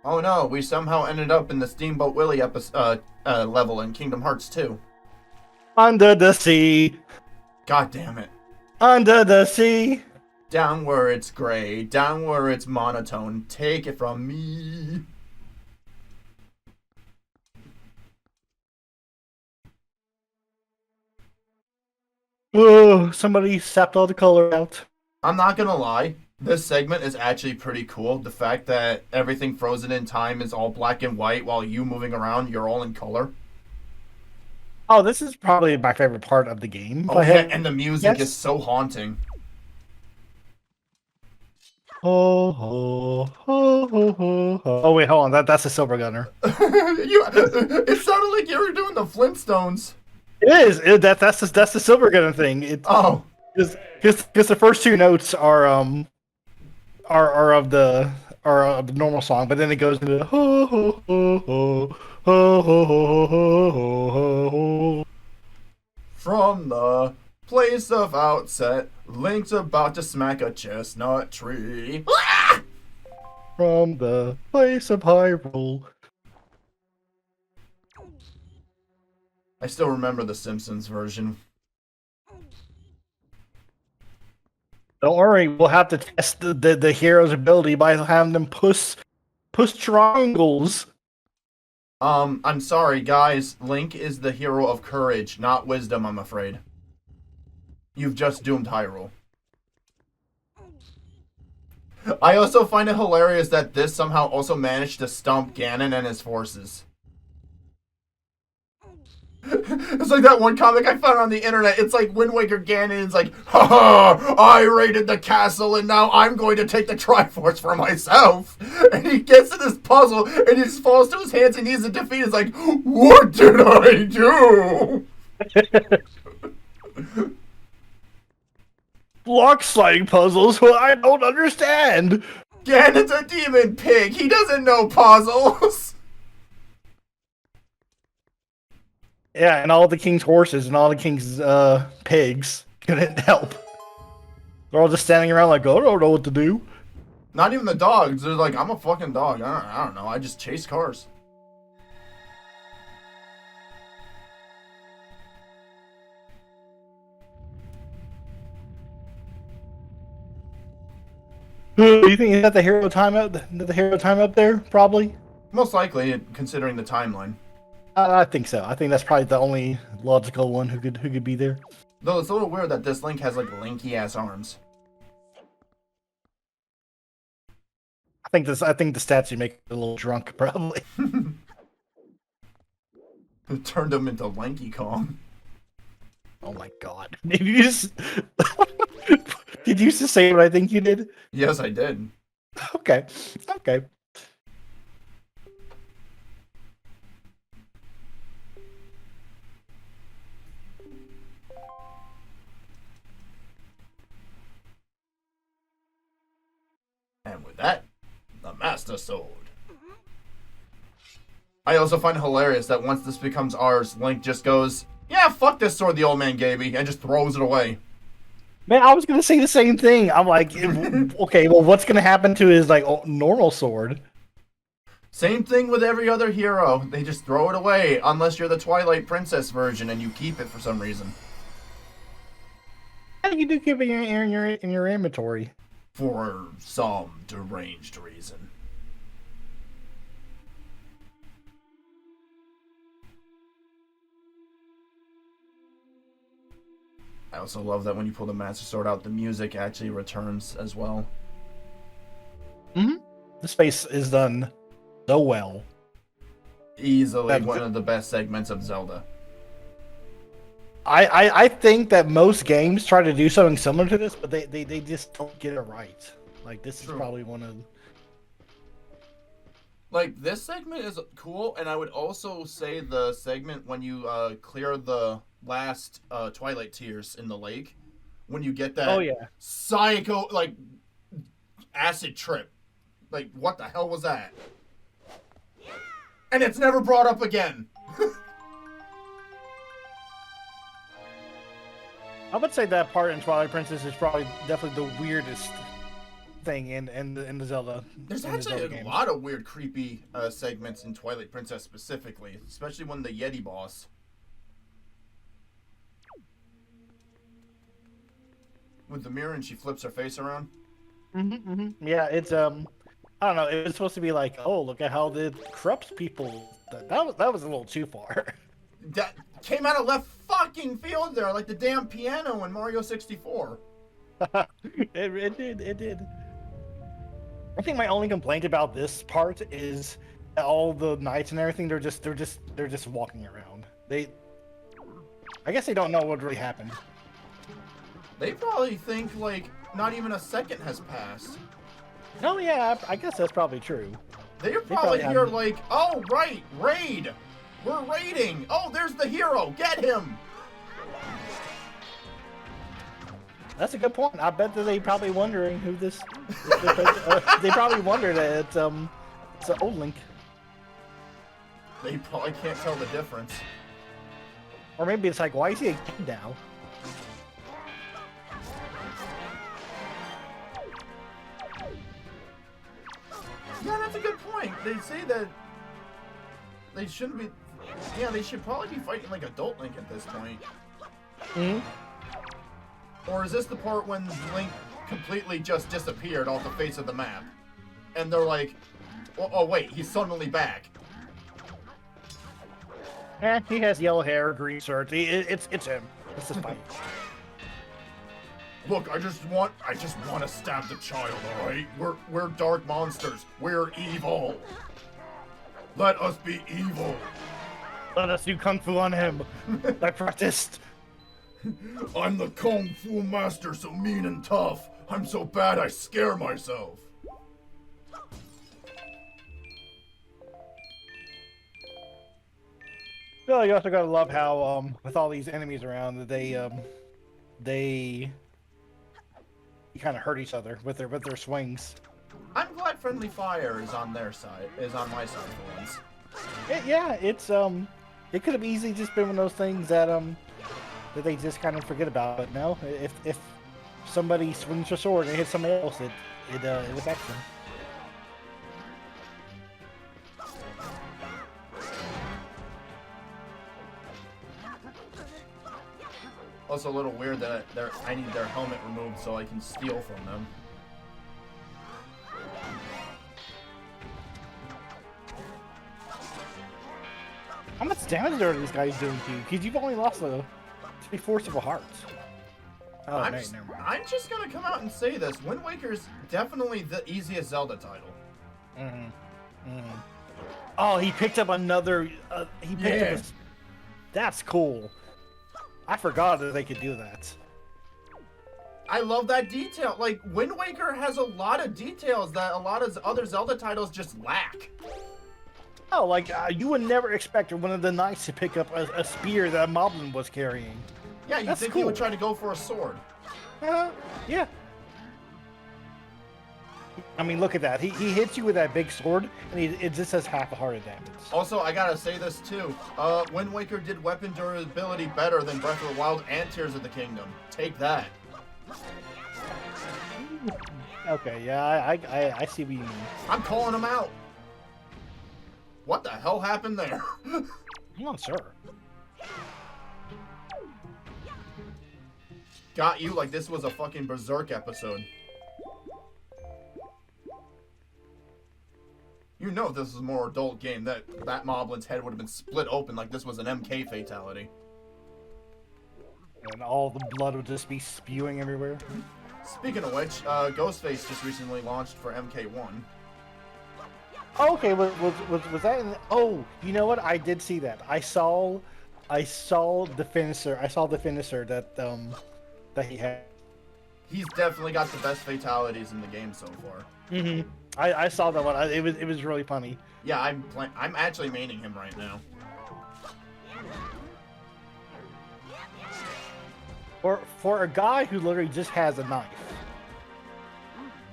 Oh no, we somehow ended up in the Steamboat Willie level in Kingdom Hearts 2. Under the sea, God damn it. under the sea. Down where it's gray, down where it's monotone, take it from me. Oh, somebody sapped all the color out. I'm not gonna lie, this segment is actually pretty cool. The fact that everything frozen in time is all black and white while you moving around, you're all in color. Oh, this is probably my favorite part of the game. If Oh I yeah, had, and the music is yes. so haunting. Ho ho ho ho ho. Oh wait, hold on. That's a silver gunner. It sounded like you were doing the Flintstones. It is. That's the silver gunner thing. It Oh, because the first two notes are of the normal song, but then it goes into ho ho ho ho ho ho ho ho ho ho. from the place of outset, Link's about to smack a chestnut tree. From the place of Hyrule. I still remember the Simpsons version. Don't worry, we'll have to test the hero's ability by having them push triangles. I'm sorry, guys. Link is the hero of courage, not wisdom, I'm afraid. You've just doomed Hyrule. I also find it hilarious that this somehow also managed to stump Ganon and his forces. It's like that one comic I found on the internet. It's like Wind Waker Ganon's like, haha, I raided the castle and now I'm going to take the Triforce for myself. And he gets to this puzzle and he just falls to his hands and knees in defeat. It's like, what did I do? Block sliding puzzles? Well, I don't understand. Ganon's a demon pig. He doesn't know puzzles. Yeah, and all the king's horses and all the king's pigs couldn't help. They're all just standing around like, oh, I don't know what to do. Not even the dogs. They're like, I'm a fucking dog. I don't know. I just chase cars. Do you think is that the hero time up there? Probably. Most likely, considering the timeline. I think so. I think that's probably the only logical one who could be there. Though it's a little weird that this Link has like lanky ass arms. I think the statue make it a little drunk, probably. It turned him into Lanky Kong. Oh my god! Did you just did you just say what I think you did? Yes, I did. Okay, okay. And with that, the Master Sword. I also find it hilarious that once this becomes ours, Link just goes, yeah, fuck this sword the old man gave me, and just throws it away. Man, I was gonna say the same thing. I'm like, okay, well, what's gonna happen to his like normal sword? Same thing with every other hero. They just throw it away, unless you're the Twilight Princess version and you keep it for some reason. How do you do keep it in your inventory? For some deranged reason. I also love that when you pull the Master Sword out, the music actually returns as well. Mm-hmm. The space is done so well. Easily one of the best segments of Zelda. I think that most games try to do something similar to this, but they just don't get it right. Like, this True. is probably one of... Like, this segment is cool, and I would also say the segment when you clear the last Twilight Tears in the lake, when you get that psycho, like, acid trip. Like, what the hell was that? And it's never brought up again. I would say that part in Twilight Princess is probably definitely the weirdest thing in the Zelda. There's actually a lot of weird, creepy segments in Twilight Princess specifically, especially when the Yeti boss. With the mirror and she flips her face around. Yeah, it's I don't know. It was supposed to be like, oh, look at how the corrupts people. That was a little too far. That came out of left fucking field there, like the damn piano in Mario 64. It did. I think my only complaint about this part is all the knights and everything. They're just walking around. I guess they don't know what really happened. They probably think like not even a second has passed. Oh yeah, I guess that's probably true. They're probably here like, oh right, raid. We're raiding. Oh, there's the hero. Get him. That's a good point. I bet that they probably wondering who this. They probably wonder that it's an old Link. They probably can't tell the difference. Or maybe it's like, why is he a kid now? Yeah, that's a good point. They say that they shouldn't be. Yeah, they should probably be fighting like adult Link at this point. Or is this the part when Link completely just disappeared off the face of the map? And they're like, oh wait, he's suddenly back. He has yellow hair, green shirt. It's him. It's his fight. Look, I just want to stab the child, alright? We're dark monsters. We're evil. Let us be evil. Let us do kung fu on him. I practiced. I'm the kung fu master, so mean and tough. I'm so bad I scare myself. Well, you also gotta love how with all these enemies around, that they kind of hurt each other with their swings. I'm glad friendly fire is on their side, is on my side for once. Yeah, it's it could have easily just been one of those things that that they just kind of forget about. But no, if somebody swings a sword and hits somebody else, it affects them. Also a little weird that I need their helmet removed so I can steal from them. How much damage are these guys doing to you? Because you've only lost the 3/4 of a heart. Oh, I'm never mind. just gonna come out and say this. Wind Waker's definitely the easiest Zelda title. Oh, he picked up another. He picked up. That's cool. I forgot that they could do that. I love that detail. Like, Wind Waker has a lot of details that a lot of other Zelda titles just lack. Oh, like, you would never expect one of the knights to pick up a spear that a Moblin was carrying. Yeah, you'd think he would try to go for a sword. Yeah. I mean, look at that. He hits you with that big sword, and it just has half a heart of damage. Also, I gotta say this too. Wind Waker did weapon durability better than Breath of the Wild and Tears of the Kingdom. Take that. Okay, yeah, I see what you mean. I'm calling him out. What the hell happened there? I'm not sure. Got you like this was a fucking Berserk episode. You know if this was a more adult game, that Moblin's head would have been split open like this was an MK fatality. And all the blood would just be spewing everywhere. Speaking of which, Ghostface just recently launched for MK1. Oh, okay, was that in the, oh, you know what? I did see that. I saw the finisher. I saw the finisher that that he had. He's definitely got the best fatalities in the game so far. I saw that one. It was really funny. Yeah, I'm actually maining him right now. For a guy who literally just has a knife.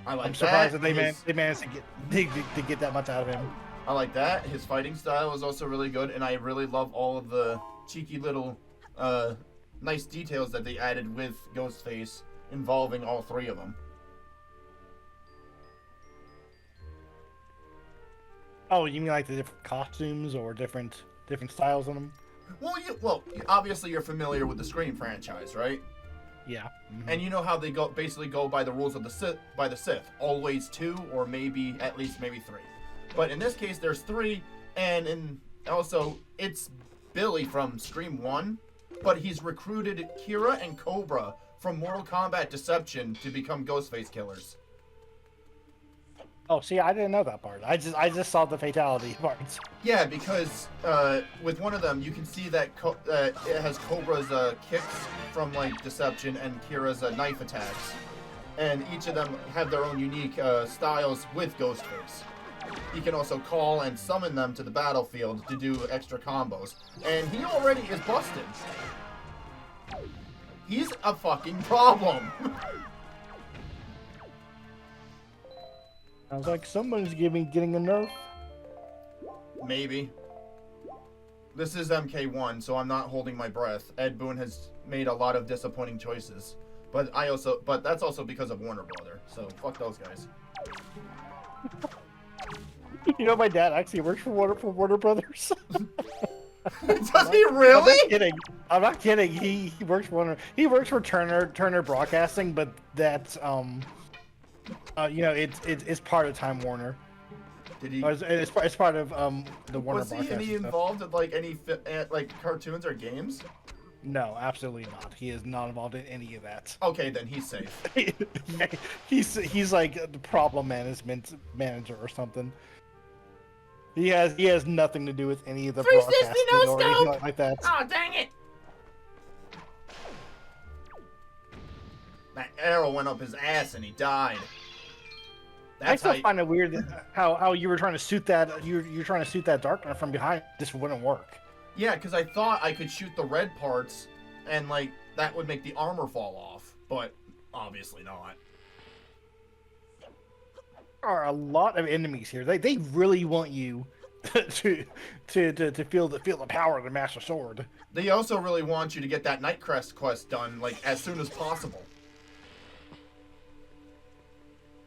I'm surprised that they managed to get that much out of him. I like that. His fighting style is also really good, and I really love all of the cheeky little nice details that they added with Ghostface involving all three of them. Oh, you mean like the different costumes or different styles on them? Well, obviously you're familiar with the Scream franchise, right? Yeah. Mm-hmm. And you know how they basically go by the rules of the Sith, always 2 or maybe at least 3. But in this case, there's 3, and also it's Billy from Scream 1, but he's recruited Kira and Cobra from Mortal Kombat Deception to become Ghostface killers. Oh, see, I didn't know that part. I just saw the fatality parts. Yeah, because with one of them, you can see that it has Cobra's kicks from like Deception and Kira's knife attacks, and each of them have their own unique styles with Ghostface. He can also call and summon them to the battlefield to do extra combos, and he already is busted. He's a fucking problem. I was like, someone's getting a nerf. Maybe. This is MK1, so I'm not holding my breath. Ed Boon has made a lot of disappointing choices, but that's also because of Warner Brother. So fuck those guys. You know, my dad actually works for Warner Brothers. Does he really? I'm not kidding. He works for Warner. He works for Turner Broadcasting, but that's you know, it's part of Time Warner. Did he? It's part of the Warner. Was he any involved in like any like cartoons or games? No, absolutely not. He is not involved in any of that. Okay, then he's safe. he's like the problem management manager or something. He has nothing to do with any of the broadcasting or anything like that. Oh, dang it! That arrow went up his ass and he died. I still find it weird how you were trying to shoot that you're trying to shoot that darkness from behind. This wouldn't work. Yeah, because I thought I could shoot the red parts and like that would make the armor fall off, but obviously not. There are a lot of enemies here. They really want you to feel the power of the Master Sword. They also really want you to get that Nightcrest quest done like as soon as possible.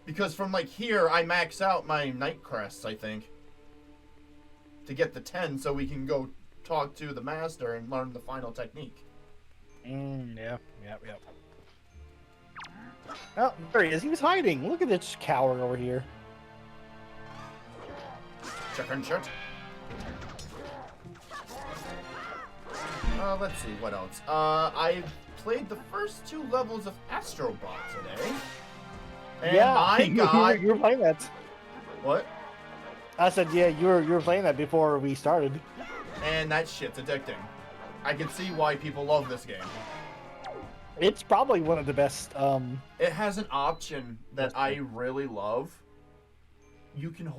Because from like here, I max out my Nightcrests, I think, to get the 10, so we can go talk to the Master and learn the final technique. Yep. Oh, there he is. He was hiding. Look at this coward over here. Chicken shit. Let's see, what else? I played the first 2 levels of Astrobot today. And yeah, my God, you were playing that. What? I said, yeah, you were playing that before we started. And that shit's addicting. I can see why people love this game. It's probably one of the best. It has an option that I really love. You can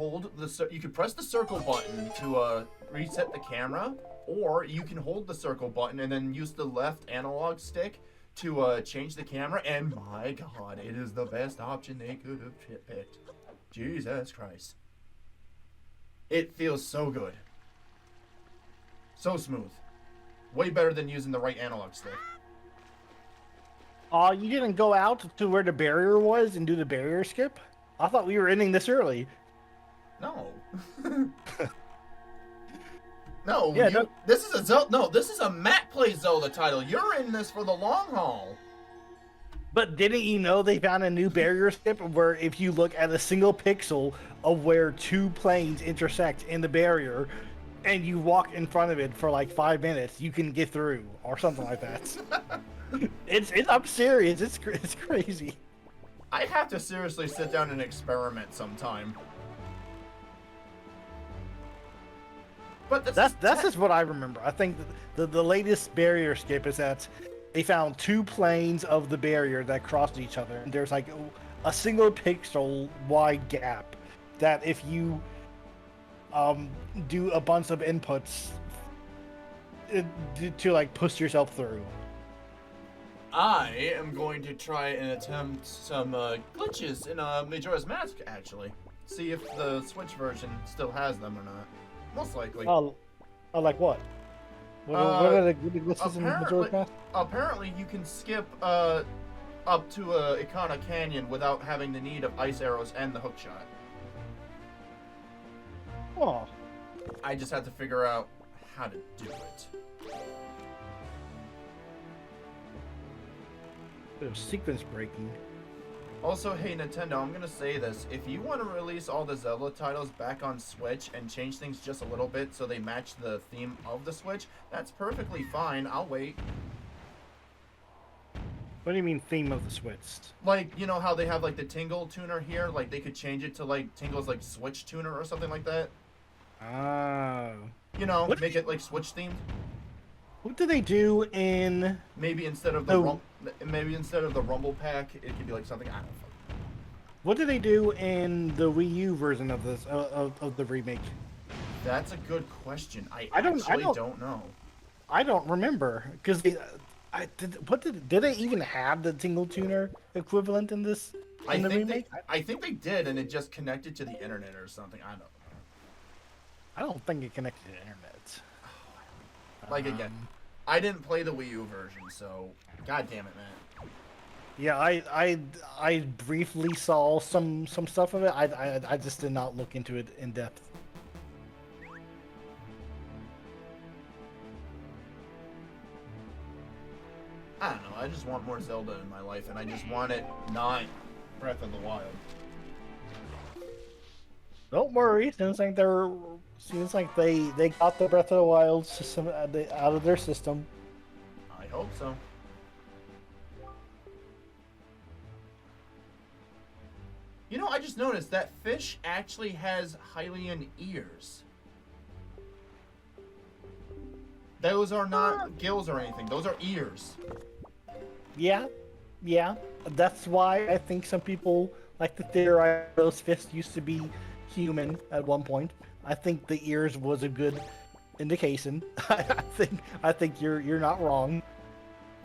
you can press the circle button to reset the camera, or you can hold the circle button and then use the left analog stick to change the camera. And my God, it is the best option they could have picked. Jesus Christ. It feels so good. So smooth. Way better than using the right analog stick. You didn't go out to where the barrier was and do the barrier skip? I thought we were ending this early. No. No, yeah, this is a Zelda. No, this is a Matt Plays Zelda title. You're in this for the long haul. But didn't you know they found a new barrier skip where if you look at a single pixel of where 2 planes intersect in the barrier, and you walk in front of it for like 5 minutes, you can get through or something like that. I'm serious. It's crazy. I have to seriously sit down and experiment sometime. But that's just what I remember. I think the latest barrier skip is that they found 2 planes of the barrier that crossed each other, and there's like a single pixel wide gap that if you do a bunch of inputs to like push yourself through. I am going to try and attempt some glitches in Majora's Mask, actually. See if the Switch version still has them or not. Most likely. Oh, like what? What are the glitches in Majora's Mask? Apparently, you can skip up to Ikana Canyon without having the need of ice arrows and the hookshot. Oh, I just have to figure out how to do it. bit of sequence breaking. Also, hey Nintendo, I'm gonna say this. If you want to release all the Zelda titles back on Switch and change things just a little bit so they match the theme of the Switch, that's perfectly fine. I'll wait. What do you mean theme of the Switch? Like, you know how they have like the Tingle tuner here? Like they could change it to like Tingle's like Switch tuner or something like that. Oh. You know, make it like Switch themed. What do they do in... Maybe instead of the Rumble Pack, it could be like something, I don't know. What do they do in the Wii U version of this of the remake? That's a good question. I don't know. I don't remember because did they even have the Tingle Tuner equivalent in this the remake? I think they did, and it just connected to the internet or something. I don't know. I don't think it connected to the internet. Like again, I didn't play the Wii U version, so god damn it, man. Yeah, I briefly saw some stuff of it. I just did not look into it in depth. I don't know. I just want more Zelda in my life, and I just want it not Breath of the Wild. Don't worry. Seems like they got the Breath of the Wild system out of their system. I hope so. You know, I just noticed that fish actually has Hylian ears. Those are not gills or anything. Those are ears. Yeah. That's why I think some people like to theorize those fish used to be human at one point. I think the ears was a good indication. I think you're not wrong.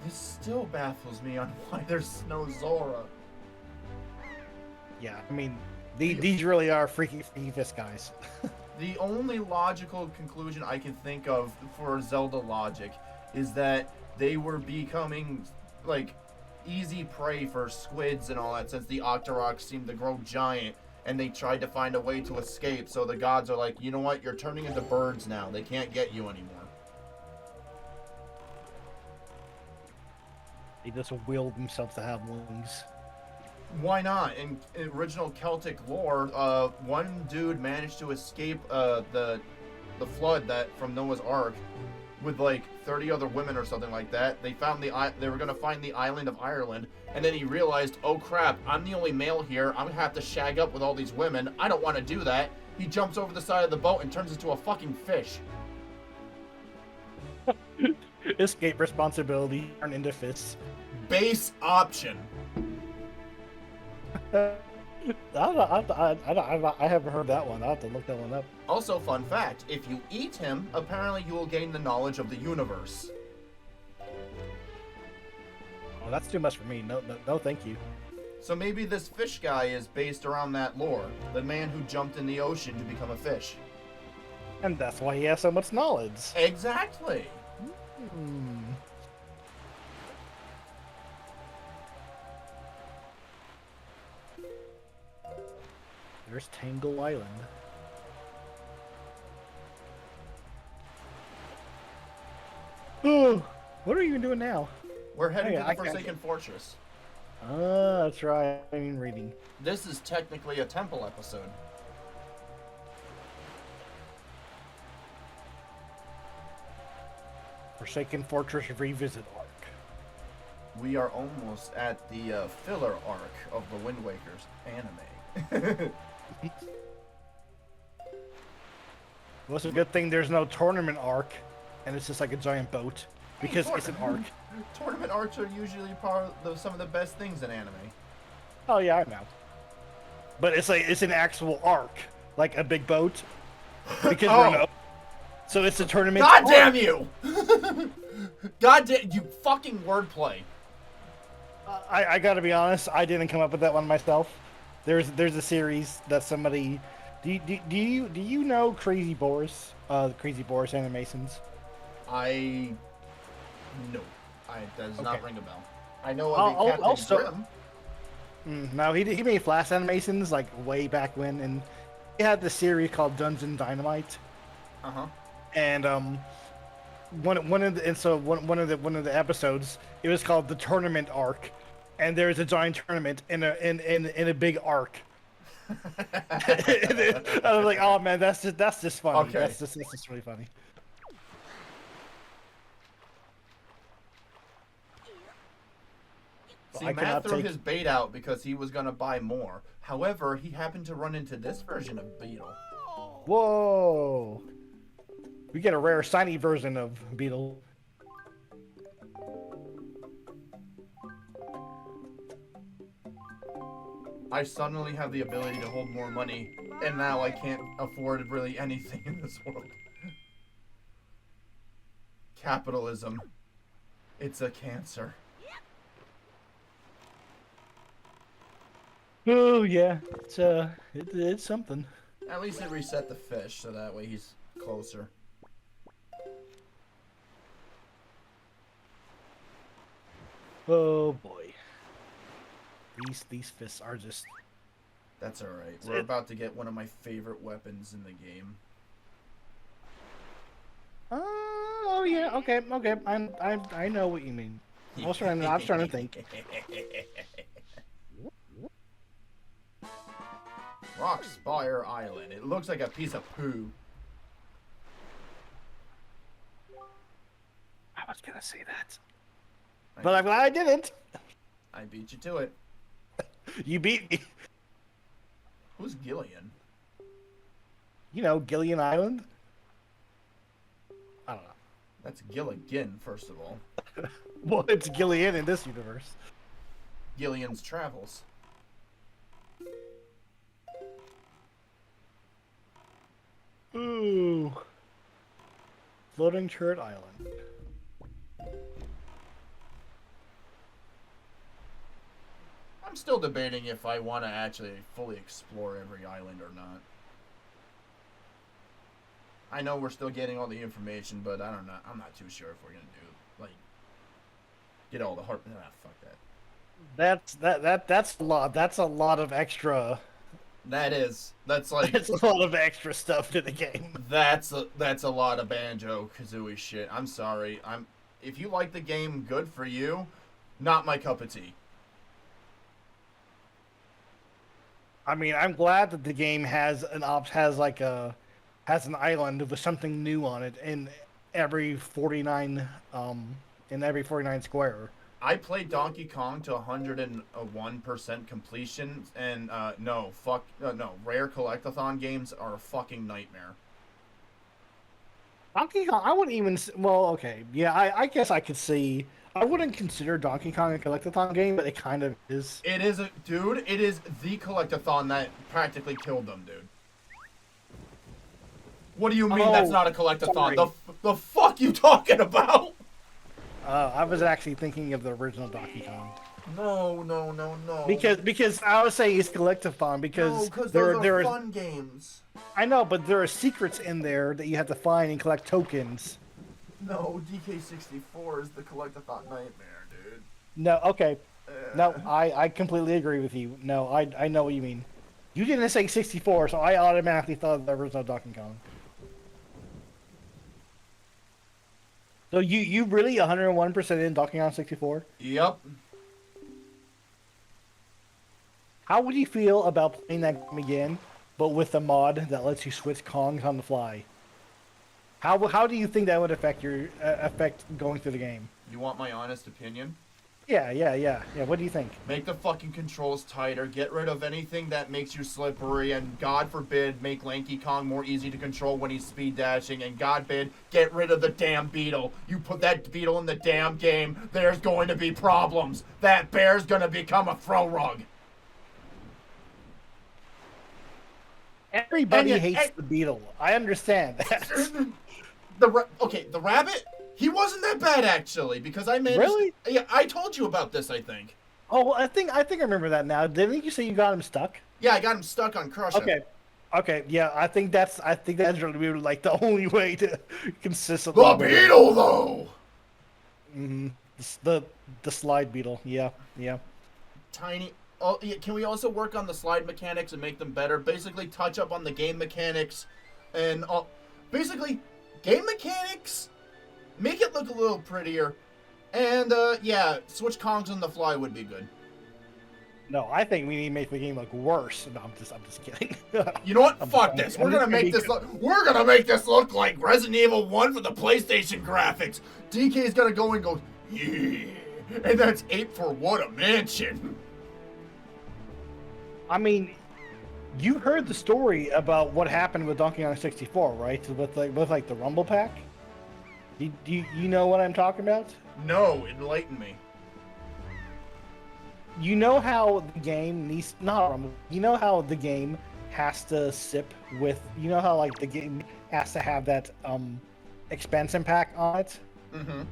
This still baffles me on why there's no Zora. Yeah, I mean, these really are freaky fish guys. The only logical conclusion I can think of for Zelda logic is that they were becoming, like, easy prey for squids and all that since the Octoroks seemed to grow giant and they tried to find a way to escape. So the gods are like, you know what? You're turning into birds now. They can't get you anymore. They just willed themselves to have wings. Why not? In original Celtic lore, one dude managed to escape the flood that from Noah's Ark with like 30 other women or something like that. They were gonna find the island of Ireland, and then he realized, oh crap, I'm the only male here. I'm gonna have to shag up with all these women. I don't want to do that. He jumps over the side of the boat and turns into a fucking fish. Escape responsibility, turn into fists. Base option. I haven't heard that one. I'll have to look that one up. Also, fun fact, if you eat him, apparently you will gain the knowledge of the universe. Oh, that's too much for me. No, thank you. So maybe this fish guy is based around that lore. The man who jumped in the ocean to become a fish. And that's why he has so much knowledge. Exactly. There's Tangle Island. Oh, what are you doing now? We're heading to the Forsaken Fortress. That's right. I mean, reading. This is technically a temple episode. Forsaken Fortress Revisit Arc. We are almost at the filler arc of the Wind Waker's anime. Well, it's a good thing there's no tournament arc, and it's just like a giant boat, because it's an arc. Tournament arcs are usually part of some of the best things in anime. Oh yeah, I know. But it's an actual arc, like a big boat, because we're no. So it's a tournament. God damn you! God damn you! Fucking wordplay. I gotta be honest, I didn't come up with that one myself. There's a series that somebody. Do you know Crazy Boris? Crazy Boris animations. No. That does not ring a bell. I know I'll Captain Grimm. No, he made Flash animations like way back when, and they had this series called Dungeon Dynamite, Uh-huh. and one of the and so one of the episodes it was called the tournament arc, and there was a giant tournament in a big arc. I was like, oh man, that's just funny. Okay. That's just really funny. See, I Matt cannot threw take. his bait out because he was going to buy more. However, he happened to run into this version of Beetle. Whoa! We get a rare shiny version of Beetle. I suddenly have the ability to hold more money, and now I can't afford really anything in this world. Capitalism. It's a cancer. Oh yeah, it's something. At least it reset the fish, so that way he's closer. Oh boy, these fists are just. That's alright. We're about to get one of my favorite weapons in the game. Oh yeah, okay. I know what you mean. I was trying to think. Rock Spire Island. It looks like a piece of poo. I was gonna say that, but I'm glad I didn't. I beat you to it. You beat me. Who's Gillian? You know, Gillian Island. I don't know. That's Gilligan, first of all. Well, it's Gillian in this universe. Gillian's Travels. Ooh. Floating Turret Island. I'm still debating if I want to actually fully explore every island or not. I know we're still getting all the information, but I don't know. I'm not too sure if we're gonna do like get all the heart. Ah, fuck that. That's a lot. That's a lot of extra. That's like It's a lot of extra stuff to the game. that's a lot of Banjo Kazooie shit. I'm sorry. If you like the game, good for you. Not my cup of tea. I mean, I'm glad that the game has has an island with something new on it in every 49 square. I played Donkey Kong to 101% completion, and no, rare collectathon games are a fucking nightmare. Donkey Kong, I wouldn't even. Well, okay, yeah, I guess I could see. I wouldn't consider Donkey Kong a collectathon game, but it kind of is. It is dude. It is the collectathon that practically killed them, dude. What do you mean that's not a collectathon? Sorry. The fuck you talking about? I was actually thinking of the original Donkey Kong. No. Because I was saying it's collectathon because those there are are fun games. I know, but there are secrets in there that you have to find and collect tokens. No, DK64 is the collectathon nightmare, dude. No, okay. No, I completely agree with you. No, I know what you mean. You didn't say 64, so I automatically thought there was no Donkey Kong. So you really 101% in Donkey Kong 64? Yep. How would you feel about playing that game again, but with a mod that lets you switch Kongs on the fly? How do you think that would affect your affect going through the game? You want my honest opinion? Yeah. What do you think? Make the fucking controls tighter, get rid of anything that makes you slippery, and God forbid, make Lanky Kong more easy to control when he's speed dashing, and God forbid, get rid of the damn beetle. You put that beetle in the damn game, there's going to be problems. That bear's gonna become a throw rug. Everybody hates the beetle. I understand that. The rabbit? He wasn't that bad actually, because I managed. Really? Yeah, I told you about this. I think. Oh, well, I think I remember that now. Didn't you say you got him stuck? Yeah, I got him stuck on Crush. Okay, yeah. I think that's really like the only way to consistently. The beetle, though. Mm-hmm. The slide beetle. Yeah. Tiny. can we also work on the slide mechanics and make them better? Basically, touch up on the game mechanics, and basically, game mechanics, make it look a little prettier, and yeah, switch Kongs on the fly would be good. No, I think we need to make the game look worse. No, I'm just kidding. You know what? Fuck this. We're gonna make this look like Resident Evil 1 for the PlayStation graphics. DK's gonna go and go, yeah, and that's 8 for what a mansion. I mean, you heard the story about what happened with Donkey Kong 64, right? With the Rumble Pack. Do you know what I'm talking about? No, enlighten me. You know how the game needs not Rumble. You know how the game has to sip with. You know how like the game has to have that expansion pack on it. Mm-hmm.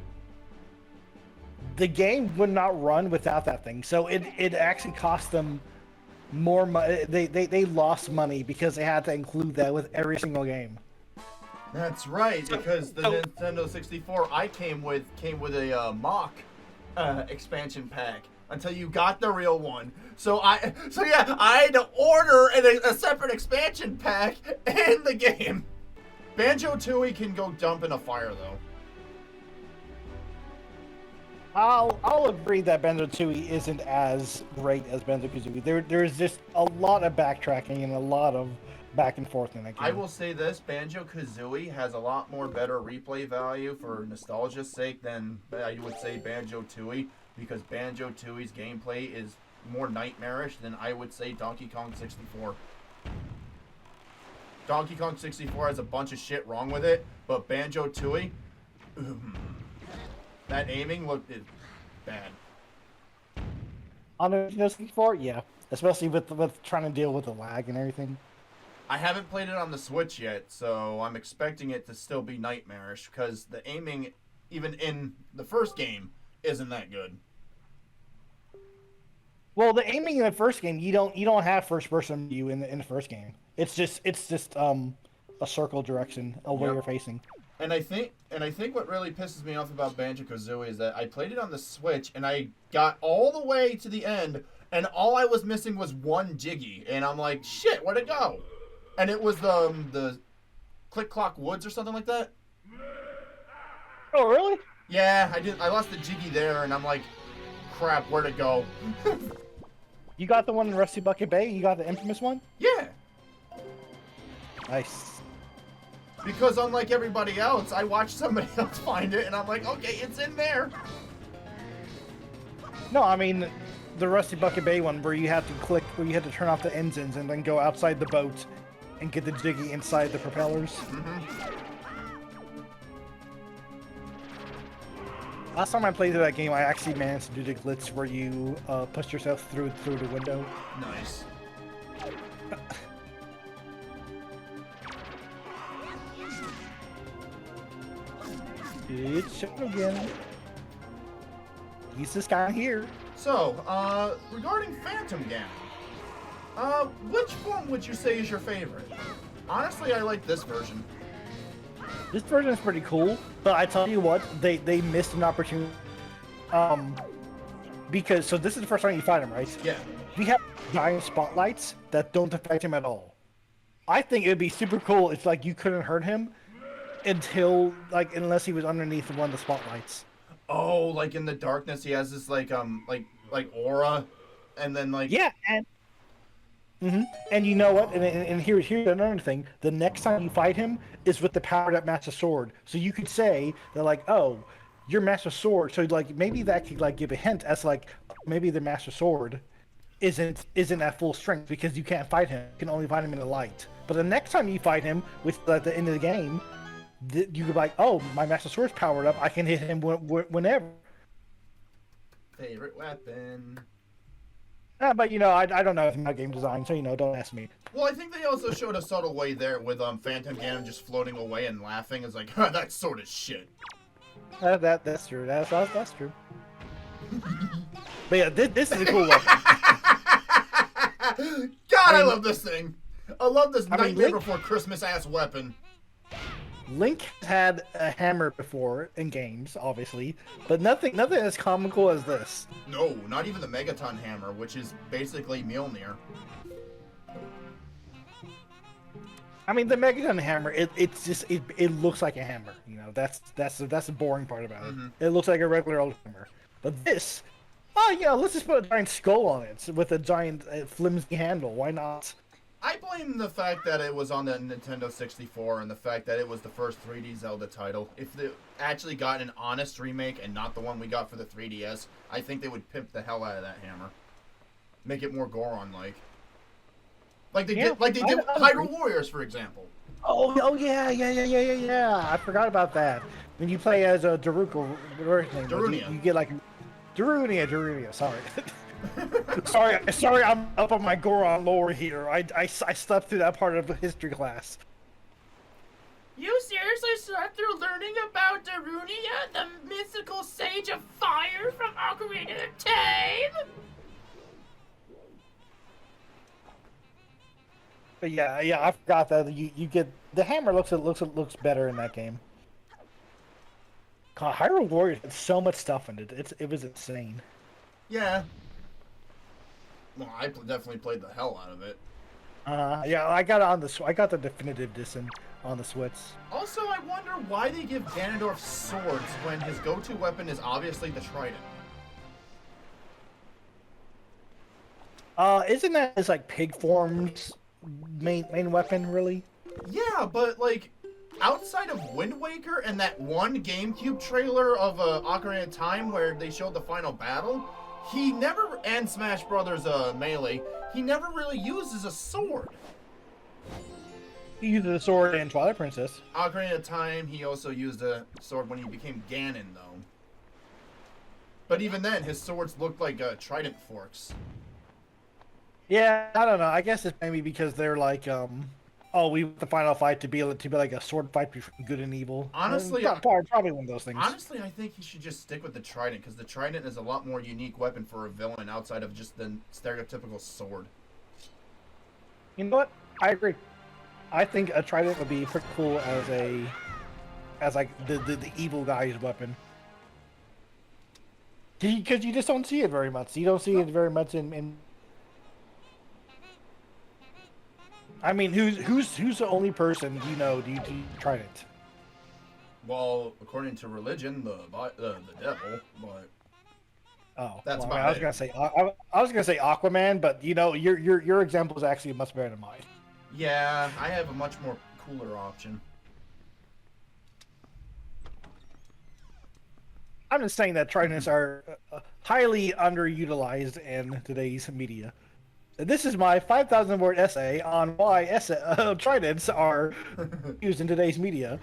The game would not run without that thing. So it actually cost them more money. They lost money because they had to include that with every single game. That's right, because the Nintendo 64 I came with a mock expansion pack until you got the real one. So I had to order a separate expansion pack and the game. Banjo-Tooie can go dump in a fire though. I'll agree that Banjo-Tooie isn't as great as Banjo-Kazooie. There's just a lot of backtracking and a lot of back and forth in that game. I will say this, Banjo-Kazooie has a lot more better replay value for nostalgia's sake than I would say Banjo-Tooie, because Banjo-Tooie's gameplay is more nightmarish than I would say Donkey Kong 64. Donkey Kong 64 has a bunch of shit wrong with it, but Banjo-Tooie, that aiming looked bad. On the Nintendo 64, yeah. Especially with trying to deal with the lag and everything. I haven't played it on the Switch yet, so I'm expecting it to still be nightmarish, because the aiming, even in the first game, isn't that good. Well, the aiming in the first game, you don't have first person view in the first game. It's just a circle direction of where you're facing. And I think what really pisses me off about Banjo-Kazooie is that I played it on the Switch and I got all the way to the end and all I was missing was one Jiggy, and I'm like, shit, where'd it go? And it was the Click Clock Woods or something like that. Oh, really? Yeah, I lost the Jiggy there, and I'm like, crap, where'd it go? You got the one in Rusty Bucket Bay? You got the infamous one? Yeah. Nice. Because unlike everybody else, I watched somebody else find it, and I'm like, okay, it's in there. No, I mean, the Rusty Bucket Bay one where you had to turn off the engines and then go outside the boat and get the Jiggy inside the propellers. Mm-hmm. Last time I played that game, I actually managed to do the glitch where you push yourself through the window. Nice. It's showing again. He's this guy here. So, regarding Phantom Ganon, which form would you say is your favorite? Honestly, I like this version. This version is pretty cool, but I tell you what, they missed an opportunity. Because this is the first time you fight him, right? Yeah. We have giant spotlights that don't affect him at all. I think it would be super cool if like you couldn't hurt him until unless he was underneath one of the spotlights. Oh, like in the darkness, he has this like aura, and then like yeah, and and you know what? And here's another thing: the next time you fight him is with the powered up Master Sword. So you could say that like, oh, your Master Sword. So like maybe that could like give a hint as like maybe the Master Sword isn't at full strength because you can't fight him. You can only fight him in the light. But the next time you fight him, with at the end of the game, you could be like, oh, my Master Sword's powered up. I can hit him whenever. Favorite weapon. But you know, I don't know anything about game design, so you know, don't ask me. Well, I think they also showed a subtle way there with Phantom Ganon just floating away and laughing. It's like, huh, that sword is shit. That's true. That's true. But yeah, this is a cool weapon. God, I love this thing. I love this Nightmare Link... Before Christmas ass weapon. Link has had a hammer before in games, obviously, but nothing as comical as this. No, not even the Megaton Hammer, which is basically Mjolnir. I mean, the Megaton hammer, it looks like a hammer. You know, that's the boring part about it. It looks like a regular old hammer. But this, oh yeah, let's just put a giant skull on it with a giant flimsy handle. Why not? I blame the fact that it was on the Nintendo 64 and the fact that it was the first 3D Zelda title. If they actually got an honest remake and not the one we got for the 3DS, I think they would pimp the hell out of that hammer. Make it more Goron-like. Like they did with Hyrule Warriors, for example. Oh yeah. I forgot about that. When you play as a Darunia. You get like Darunia. Sorry. sorry, I'm up on my Goron lore here. I slept through that part of the history class. You seriously slept through learning about Darunia, the mythical sage of fire from Ocarina of Time? But yeah, I forgot that you get the hammer looks better in that game. God, Hyrule Warriors had so much stuff in it. It was insane. Yeah. Well, I definitely played the hell out of it. Yeah, I got the definitive edition on the Switch. Also, I wonder why they give Ganondorf swords when his go-to weapon is obviously the trident. Isn't that his like pig form's main weapon, really? Yeah, but like outside of Wind Waker and that one GameCube trailer of Ocarina of Time where they showed the final battle, he never, and Smash Brothers Melee, he never really uses a sword. He used a sword in Twilight Princess. Ocarina of Time, he also used a sword when he became Ganon, though. But even then, his swords looked like trident forks. Yeah, I don't know. I guess it's maybe because they're like, we want the final fight to be like a sword fight between good and evil. Honestly, probably one of those things. Honestly, I think he should just stick with the trident because the trident is a lot more unique weapon for a villain outside of just the stereotypical sword. You know what? I agree. I think a trident would be pretty cool as like the evil guy's weapon. Because you just don't see it very much. You don't see it very much in. I mean, who's the only person do you trident? Well, according to religion, the devil, but that's about I was gonna say I was gonna say Aquaman, but your example is actually much better than mine. Yeah, I have a much more cooler option. I'm just saying that tridents are highly underutilized in today's media. This is my 5,000 word essay on why tridents are used in today's media.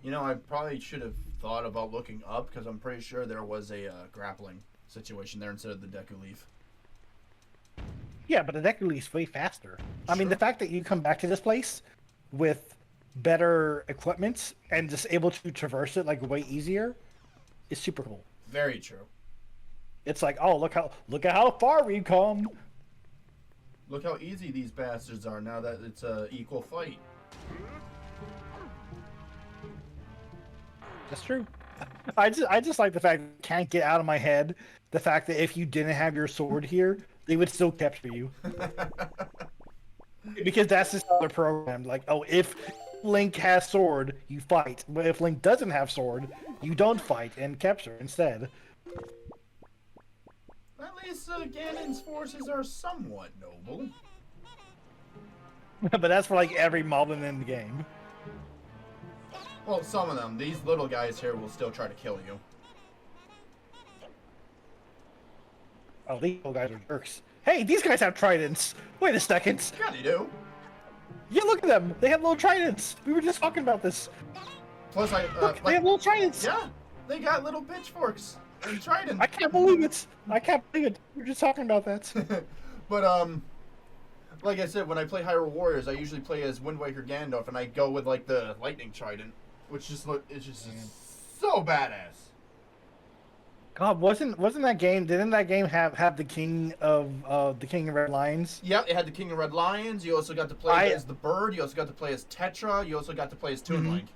You know, I probably should have thought about looking up because I'm pretty sure there was a grappling situation there instead of the Deku Leaf. Yeah, but the Deku Leaf's way faster. I mean, the fact that you come back to this place with better equipment and just able to traverse it like way easier is super cool. Very true. It's like, oh, look at how far we've come. Look how easy these bastards are now that it's a equal fight. That's true. I just like the fact that I can't get out of my head the fact that if you didn't have your sword here, they would still capture you. Because that's just how they're programmed. Like, oh, if Link has sword, you fight. But if Link doesn't have sword, you don't fight and capture instead. At least Ganon's forces are somewhat noble. But that's for like every moblin in the game. Well, some of them. These little guys here will still try to kill you. Oh, these little guys are jerks. Hey, these guys have tridents. Wait a second. Yeah, they do. Yeah, look at them. They have little tridents. We were just talking about this. Plus, they have little tridents. Yeah, they got little pitchforks and tridents. I can't believe it. I can't believe it. We were just talking about that. But like I said, when I play Hyrule Warriors, I usually play as Wind Waker Gandalf, and I go with like the lightning trident, which just it's just so badass. God, wasn't that game? Didn't that game have the King of Red Lions? Yeah, it had the King of Red Lions. You also got to play as the bird. You also got to play as Tetra. You also got to play as Toon Link.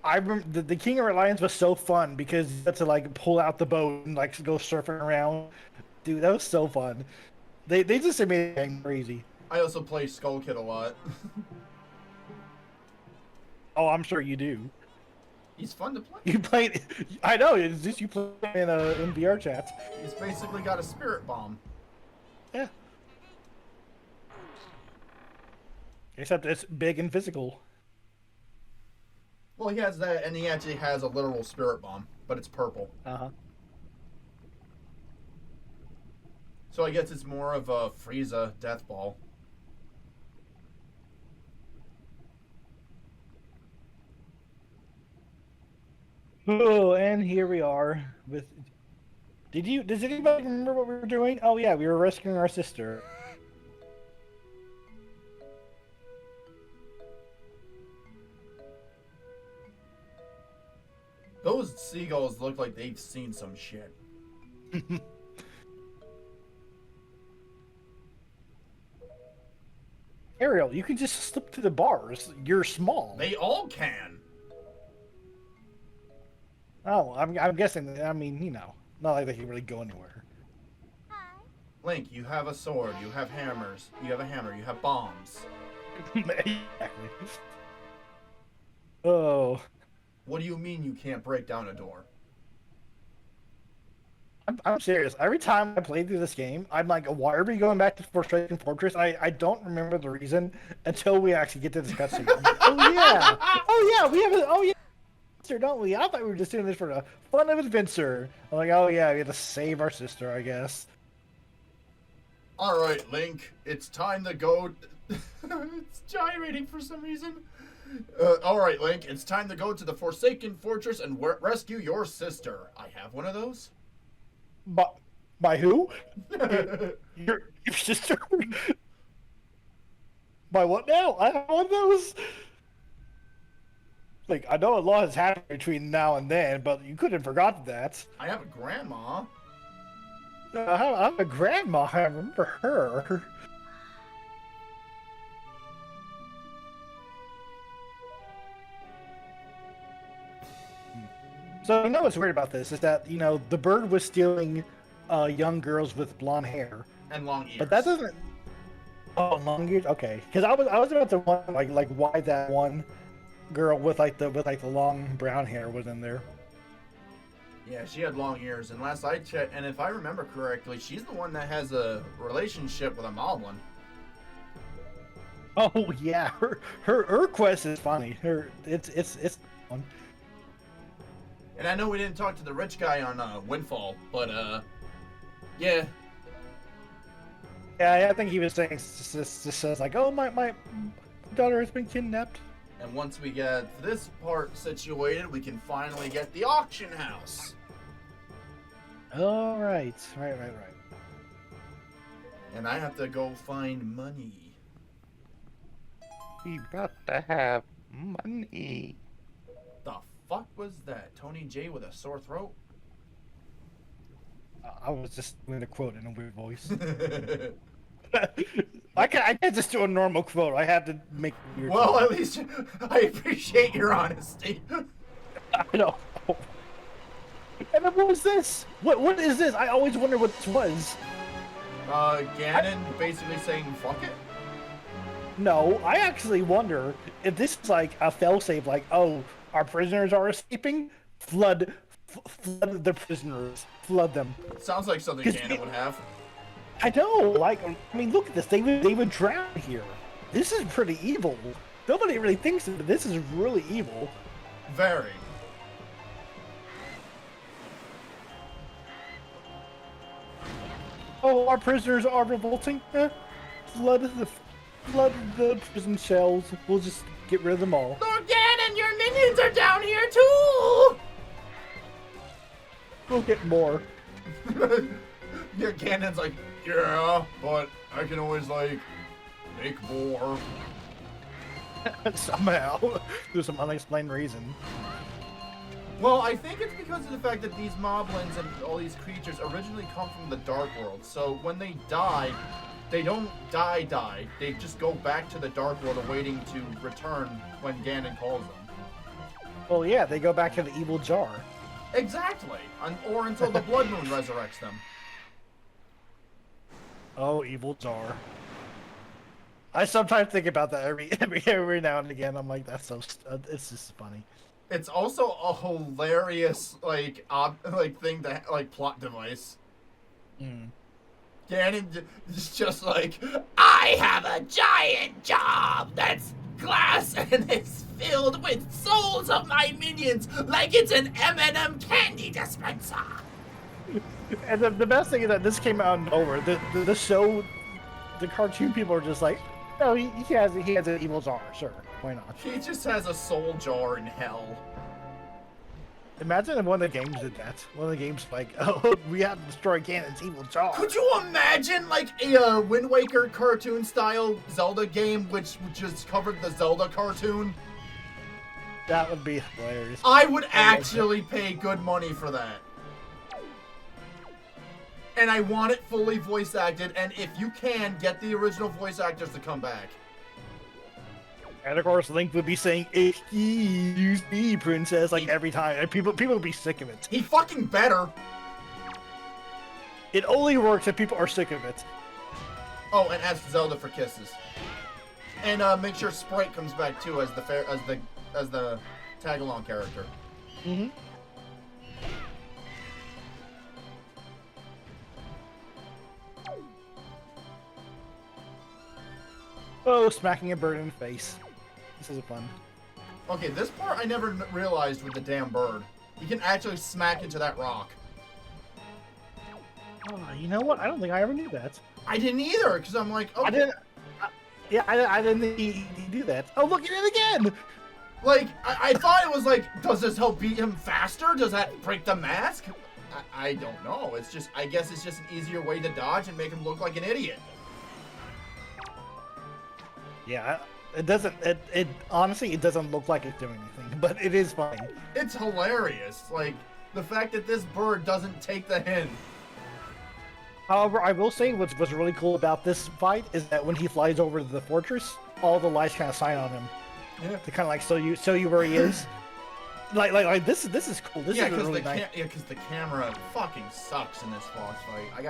I remember the King of Red Lions was so fun because you had to like pull out the boat and like go surfing around. Dude, that was so fun. They just made it crazy. I also play Skull Kid a lot. Oh, I'm sure you do. He's fun to play. You played. I know. It's just you play in VR chats. He's basically got a spirit bomb. Yeah. Except it's big and physical. Well, he has that, and he actually has a literal spirit bomb, but it's purple. Uh-huh. So I guess it's more of a Frieza death ball. Oh, and here we are with. Does anybody remember what we were doing? Oh yeah, we were rescuing our sister. Those seagulls look like they've seen some shit. Ariel, you can just slip through the bars. You're small. They all can. Oh, I'm guessing. I mean, you know, not like they can really go anywhere. Link, you have a sword. You have hammers. You have a hammer. You have bombs. Exactly. Oh. What do you mean you can't break down a door? I'm serious. Every time I play through this game, I'm like, why are we going back to Forsaken Fortress? I don't remember the reason until we actually get to this cutscene. Like, oh yeah, we have a, oh yeah, sister, don't we? I thought we were just doing this for the fun of adventure. I'm like, oh yeah, we had to save our sister, I guess. All right, Link, it's time to go. It's gyrating for some reason. All right, Link, it's time to go to the Forsaken Fortress and rescue your sister. I have one of those. By who? your sister? By what now? I have one of those. Like, I know a lot has happened between now and then, but you couldn't have forgotten that. I have a grandma. I have a grandma. I remember her. So you know what's weird about this is that, you know, the bird was stealing young girls with blonde hair And long ears. but that doesn't. Oh, long ears. Okay, because I was about to wonder like why that one girl with the long brown hair was in there. Yeah, she had long ears, and last I checked, and if I remember correctly, she's the one that has a relationship with a Moblin. Oh yeah, her quest is funny. It's fun. And I know we didn't talk to the rich guy on Windfall, but yeah. Yeah, I think he was saying just says like, oh my daughter has been kidnapped. And once we get this part situated, we can finally get the auction house. All right. And I have to go find money. We got to have money. The fuck was that? Tony J with a sore throat? I was just doing a quote in a weird voice. I can't just do a normal quote. I had to make a weird Well, quote. at least I appreciate your honesty. I know. And then what was this? What is this? I always wonder what this was. Ganon basically saying fuck it? No, I actually wonder if this is like a failsafe, like, oh, our prisoners are escaping? Flood the prisoners. Flood them. Sounds like something Ganon would have. I know, like, I mean, look at this. They would drown here. This is pretty evil. Nobody really thinks of it, but this is really evil. Very. Oh, our prisoners are revolting. Flood the prison shells. We'll just get rid of them all. Lord Ganon, your minions are down here too! We'll get more. Yeah, Ganon's like, yeah, but I can always, like, make more. Somehow. There's some unexplained reason. Well, I think it's because of the fact that these moblins and all these creatures originally come from the Dark World. So when they die, they don't die. They just go back to the Dark World awaiting to return when Ganon calls them. Well, yeah, they go back to the evil jar. Exactly. Or until the Blood Moon resurrects them. Oh, evil jar. I sometimes think about that every now and again. I'm like, that's so. It's just funny. It's also a hilarious thing to plot device. Mm. Ganon is just like, I have a giant job that's glass and it's filled with souls of my minions like it's an M&M candy dispenser. And the best thing is that this came out of nowhere. The show, the cartoon people are just like, no, he has an evil jar, sure, why not? He just has a soul jar in hell. Imagine if one of the games did that. One of the games like, oh, we have to destroy Ganon's evil jar. Could you imagine like a Wind Waker cartoon style Zelda game which just covered the Zelda cartoon? That would be hilarious. I would actually pay good money for that. And I want it fully voice acted, and if you can, get the original voice actors to come back. And of course, Link would be saying, "Excuse me, princess," like every time. And people would be sick of it. He fucking better. It only works if people are sick of it. Oh, and ask Zelda for kisses. And make sure Sprite comes back too as the tag-along character. Mm-hmm. Oh, smacking a bird in the face. This is fun. Okay, this part I never realized with the damn bird. You can actually smack into that rock. Oh, you know what? I don't think I ever knew that. I didn't either, because I'm like, okay. I didn't. I didn't think he do that. Oh, look at it again! Like, I thought it was like, does this help beat him faster? Does that break the mask? I don't know. It's just, I guess it's just an easier way to dodge and make him look like an idiot. Yeah, it doesn't. It honestly, it doesn't look like it's doing anything, but it is funny. It's hilarious. Like, the fact that this bird doesn't take the hint. However, I will say what's really cool about this fight is that when he flies over the fortress, all the lights kind of shine on him. Yeah. To kind of like show you where he is. like this is cool. This is really nice. Because the camera fucking sucks in this boss fight.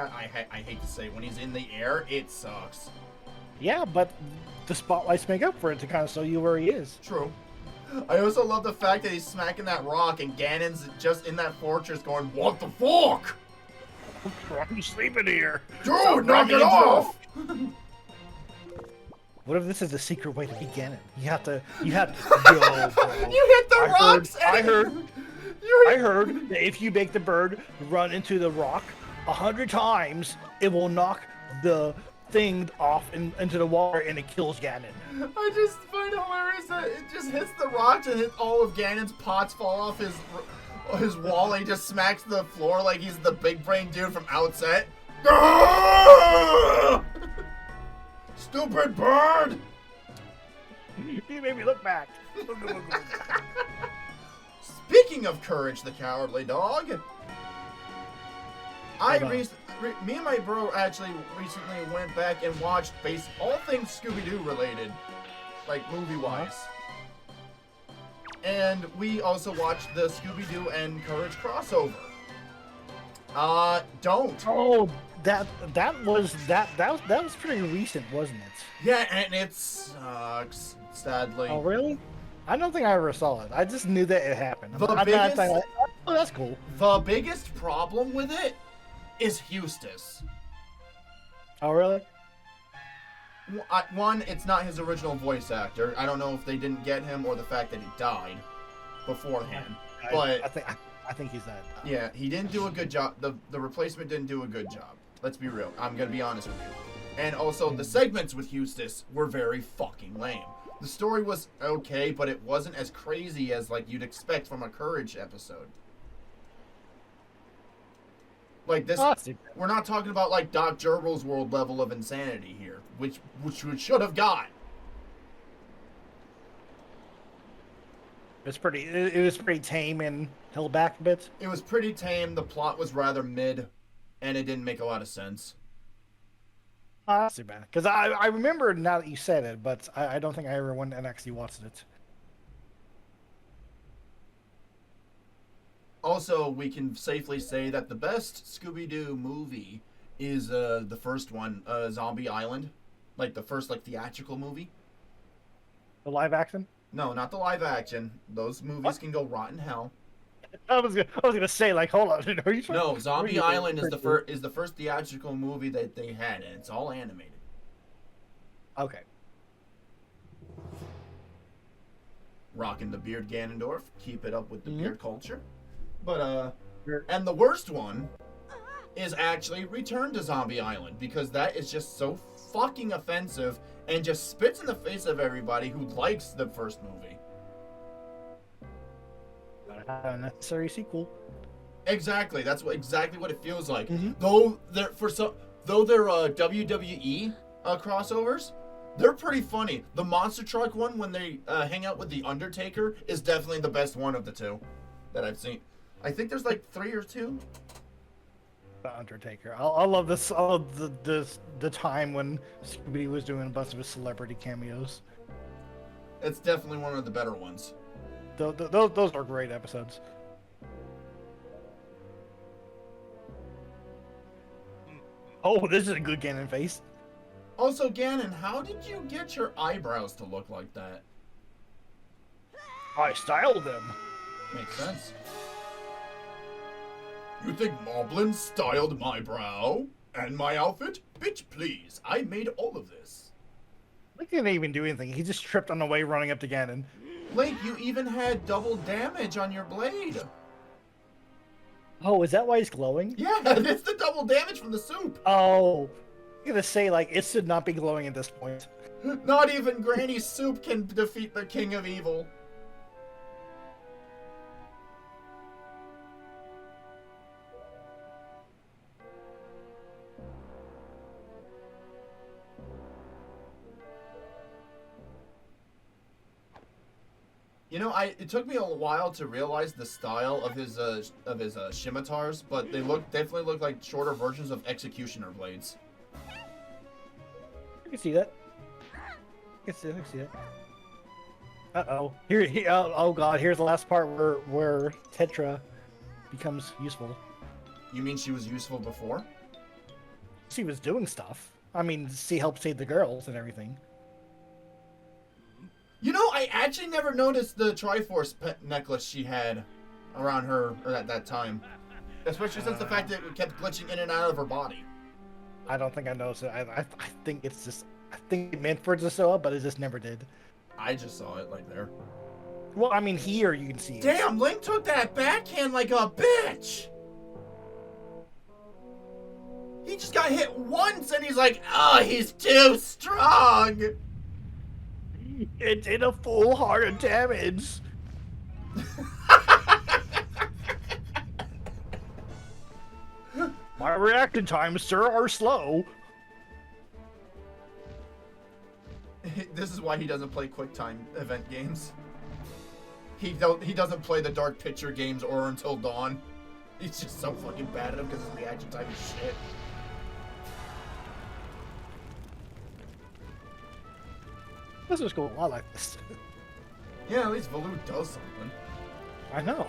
I hate to say it, when he's in the air, it sucks. Yeah, but the spotlights make up for it to kind of show you where he is. True. I also love the fact that he's smacking that rock and Ganon's just in that fortress going, what the fuck? I'm sleeping here. Dude, knock it off! What if this is the secret way to beat Ganon? You have to go, bro. You hit the rocks! I heard that if you make the bird run into the rock 100 times, it will knock the thing off into the water and it kills Ganon. I just find it hilarious that it just hits the rocks and all of Ganon's pots fall off his wall and he just smacks the floor like he's the big brain dude from Outset. Stupid bird! You made me look back. Speaking of Courage the Cowardly Dog, me and my bro actually recently went back and watched all things Scooby-Doo related, like movie-wise. And we also watched the Scooby-Doo and Courage crossover. Don't. Oh, that was pretty recent, wasn't it? Yeah, and it sucks, sadly. Oh, really? I don't think I ever saw it. I just knew that it happened. Oh, that's cool. The biggest problem with it is Eustace. Oh, really? One, it's not his original voice actor. I don't know if they didn't get him or the fact that he died beforehand. But I think he's that. Yeah, he didn't do a good job. The replacement didn't do a good job. Let's be real. I'm gonna be honest with you. And also, the segments with Eustace were very fucking lame. The story was okay, but it wasn't as crazy as like you'd expect from a Courage episode. Like this, we're not talking about like Doc Gerbil's world level of insanity here, which we should have got. It was pretty tame and held back a bit. It was pretty tame. The plot was rather mid, and it didn't make a lot of sense. Oh, that's too bad. Because I remember now that you said it, but I don't think I ever went and actually watched it. Also, we can safely say that the best Scooby-Doo movie is the first one, Zombie Island, like the first theatrical movie. The live action? No, not the live action. Those movies can go rotten hell. I was gonna say hold on. Are you No, Zombie Island is the first theatrical movie that they had, and it's all animated. Okay. Rocking the beard Ganondorf, keep it up with the Mhm. beard culture. But and the worst one is actually Return to Zombie Island, because that is just so fucking offensive and just spits in the face of everybody who likes the first movie. Gotta have a necessary sequel. Exactly, that's exactly what it feels like. Mhm. Though they're WWE crossovers, they're pretty funny. The monster truck one, when they hang out with the Undertaker, is definitely the best one of the two that I've seen. I think there's 3 or 2. The Undertaker. I love this. I love the time when Scooby was doing a bunch of his celebrity cameos. It's definitely one of the better ones. Those are great episodes. Oh, this is a good Ganon face. Also, Ganon, how did you get your eyebrows to look like that? I styled them. Makes sense. You think Moblin styled my brow and my outfit? Bitch, please. I made all of this. Link didn't even do anything. He just tripped on the way running up to Ganon. Link, you even had double damage on your blade. Oh, is that why he's glowing? Yeah, it's the double damage from the soup. Oh, I'm gonna say it should not be glowing at this point. Not even Granny's soup can defeat the King of Evil. You know, it took me a while to realize the style of his scimitars, but they definitely look like shorter versions of executioner blades. I can see that. I can see that. Uh-oh. Oh god, here's the last part where Tetra becomes useful. You mean she was useful before? She was doing stuff. I mean, she helped save the girls and everything. You know, I actually never noticed the Triforce necklace she had around her at that time. Especially since the fact that it kept glitching in and out of her body. I don't think I noticed it. I think it's just... I think it meant for it to show up, but it just never did. I just saw it there. Well, I mean, here you can see it. Damn, Link took that backhand like a bitch! He just got hit once and he's like, oh, he's too strong! It did a full heart of damage. My reaction times, sir, are slow. This is why he doesn't play QuickTime event games. He doesn't play the Dark Picture games or Until Dawn. He's just so fucking bad at them because his reaction time is shit. This was cool. I like this. Yeah, at least Valoo does something. I know.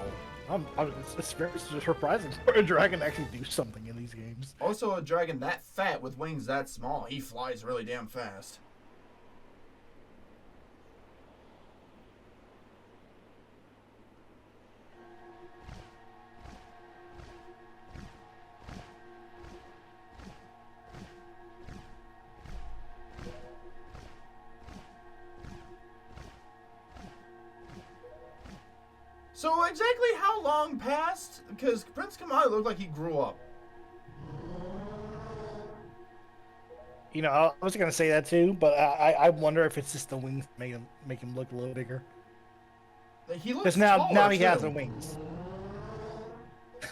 It's very surprising for a dragon to actually do something in these games. Also, a dragon that fat with wings that small, he flies really damn fast. So exactly how long passed? Because Prince Kamai looked like he grew up. You know, I was gonna say that too, but I wonder if it's just the wings that make him look a little bigger. He looks Because now he too. has the wings.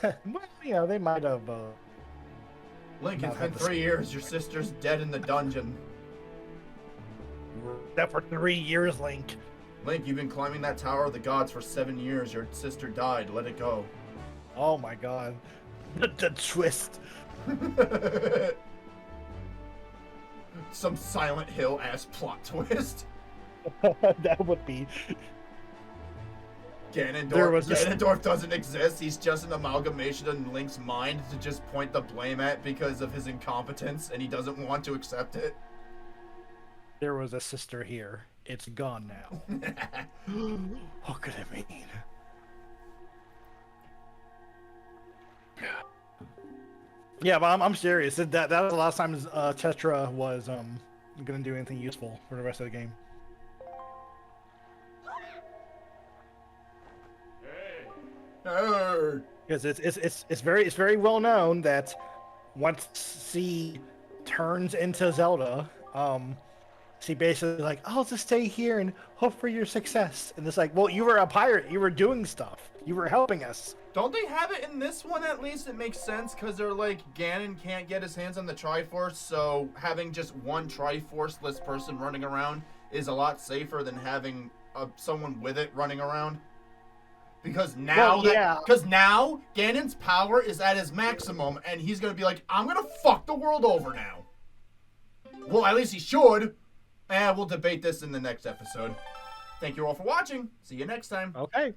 Well, you know, they might have. Link, not it's been had the 3 years. Your sister's dead in the dungeon. That for 3 years, Link. Link, you've been climbing that Tower of the Gods for 7 years. Your sister died. Let it go. Oh my god. The twist. Some Silent Hill ass plot twist. That would be. Ganondorf doesn't exist. He's just an amalgamation in Link's mind to just point the blame at because of his incompetence, and he doesn't want to accept it. There was a sister here. It's gone now. What could it mean? Yeah, but I'm serious. That was the last time Tetra was gonna do anything useful for the rest of the game. Because it's very well known that once she turns into Zelda, she basically like, I'll just stay here and hope for your success. And it's like, well, you were a pirate, you were doing stuff, you were helping us. Don't they have it in this one at least? It makes sense because they're like, Ganon can't get his hands on the Triforce, so having just one Triforce-less person running around is a lot safer than having someone with it running around. Because now, now Ganon's power is at his maximum, and he's gonna be like, I'm gonna fuck the world over now. Well, at least he should. And we'll debate this in the next episode. Thank you all for watching. See you next time. Okay.